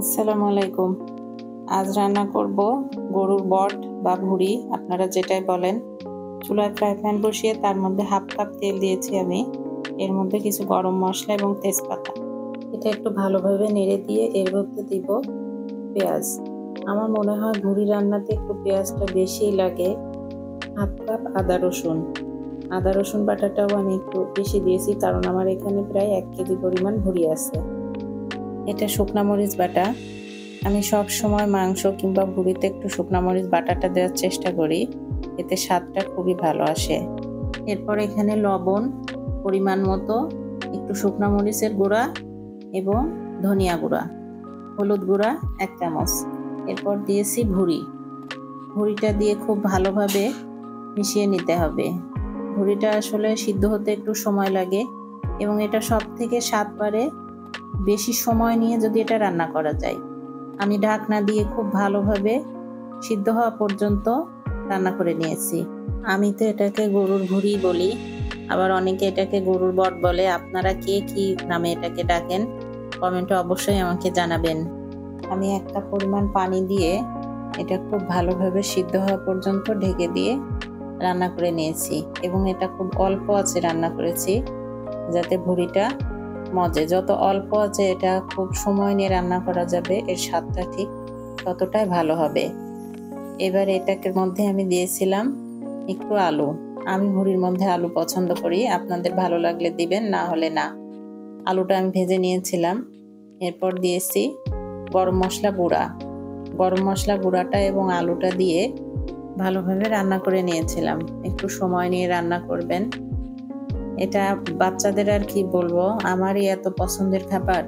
আসসালামু আলাইকুম। আজ রান্না করব গরুর বট বা ভুঁড়ি, আপনারা যেটাই বলেন। চুলায় ফ্রাই প্যান বসিয়ে তার মধ্যে হাফ কাপ তেল দিয়েছি আমি। এর মধ্যে কিছু গরম মশলা এবং তেজপাতা। এটা একটু ভালোভাবে নেড়ে দিয়ে এর মধ্যে দিব পেঁয়াজ। আমার মনে হয় ভুঁড়ি রান্নাতে একটু পেঁয়াজটা বেশিই লাগে। হাফ কাপ আদা রসুন বাটাটাও আমি একটু বেশি দিয়েছি, কারণ আমার এখানে প্রায় 1 কেজি পরিমাণ ভুঁড়ি আছে। এটা শুকনা মরিচ বাটা। আমি সব সময় মাংস কিংবা ভুঁড়িতে একটু শুকনা মরিচ বাটাটা দেওয়ার চেষ্টা করি, এতে স্বাদটা খুবই ভালো আসে। এরপর এখানে লবণ পরিমাণ মতো, একটু শুকনা মরিচের গুঁড়া এবং ধনিয়া গুঁড়া, হলুদ গুঁড়া 1 চামচ। এরপর দিয়েছি ভুঁড়িটা দিয়ে খুব ভালোভাবে মিশিয়ে নিতে হবে। ভুঁড়িটা আসলে সিদ্ধ হতে একটু সময় লাগে এবং এটা সব থেকে স্বাদ বাড়ে বেশি সময় নিয়ে যদি এটা রান্না করা যায়। আমি ঢাকনা দিয়ে খুব ভালোভাবে সিদ্ধ হওয়া পর্যন্ত রান্না করে নিয়েছি। আমি তো এটাকে গরুর ভুঁড়ি বলি, আবার অনেকে এটাকে গরুর বট বলে। আপনারা কে কি নামে এটাকে ডাকেন কমেন্টে অবশ্যই আমাকে জানাবেন। আমি 1 কাপ পরিমাণ পানি দিয়ে এটা খুব ভালোভাবে সিদ্ধ হওয়া পর্যন্ত ঢেকে দিয়ে রান্না করে নিয়েছি এবং এটা খুব অল্প আঁচে রান্না করেছি, যাতে ভুঁড়িটা মজে। যত অল্প আছে এটা খুব সময় নিয়ে রান্না করা যাবে, এর স্বাদটা ঠিক ততটাই ভালো হবে। এবার এটাকে মধ্যে আমি দিয়েছিলাম একটু আলু। আমি ভুঁড়ির মধ্যে আলু পছন্দ করি, আপনাদের ভালো লাগলে দিবেন, না হলে না। আলুটা আমি ভেজে নিয়েছিলাম। এরপর দিয়েছি গরম মশলা গুঁড়াটা এবং আলুটা দিয়ে ভালোভাবে রান্না করে নিয়েছিলাম। একটু সময় নিয়ে রান্না করবেন। এটা বাচ্চাদের আর কি বলবো, আমারই এত পছন্দের খাবার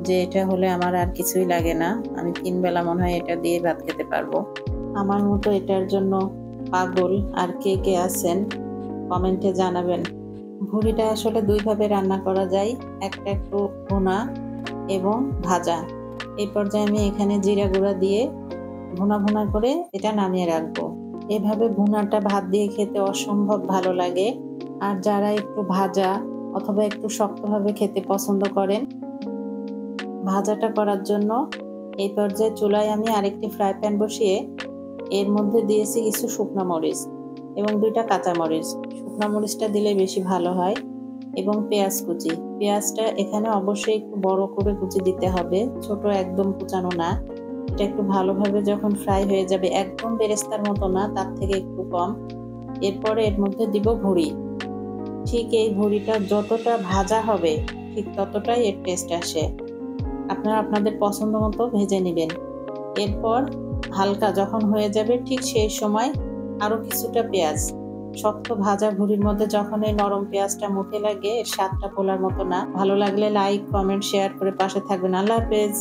যে এটা হলে আমার আর কিছুই লাগে না। আমি 3 বেলা মনে হয় এটা দিয়ে ভাত খেতে পারবো। আমার মতো এটার জন্য পাগল আর কে কে আছেন কমেন্টে জানাবেন। ভুঁড়িটা আসলে 2 ভাবে রান্না করা যায়, একটা একটু ভুনা এবং ভাজা। এই পর্যায়ে আমি এখানে জিরা গুঁড়া দিয়ে ভুনা করে এটা নামিয়ে রাখবো। এভাবে ভুনাটা ভাত দিয়ে খেতে অসম্ভব ভালো লাগে। আর যারা একটু ভাজা অথবা একটু শক্তভাবে খেতে পছন্দ করেন, ভাজাটা করার জন্য এই পর্যায়ে চুলায় আমি আরেকটি ফ্রাই প্যান বসিয়ে এর মধ্যে দিয়েছি কিছু শুকনো মরিচ এবং 2টা কাঁচা মরিচ। শুকনো মরিচটা দিলে বেশি ভালো হয়। এবং পেঁয়াজ কুচি। পেঁয়াজটা এখানে অবশ্যই একটু বড় করে কুচি দিতে হবে, ছোট একদম কুচানো না। এটা একটু ভালোভাবে যখন ফ্রাই হয়ে যাবে, একদম বেরেস্তার মতো না, তার থেকে একটু কম। এরপরে এর মধ্যে দিব ভুঁড়ি। ঠিক এই ভুঁড়িটা যতটা ভাজা হবে ঠিক ততটাই এর টেস্ট আসে। আপনারা আপনাদের পছন্দ মতো ভেজে নেবেন। এরপর হালকা যখন হয়ে যাবে ঠিক সেই সময় আরো কিছুটা পেঁয়াজ, শক্ত ভাজা ভুঁড়ির মধ্যে যখন এই নরম পেঁয়াজটা মুখে লাগে, এর স্বাদটা বলার মতো না। ভালো লাগলে লাইক, কমেন্ট, শেয়ার করে পাশে থাকবেন। আল্লাহ হাফেজ।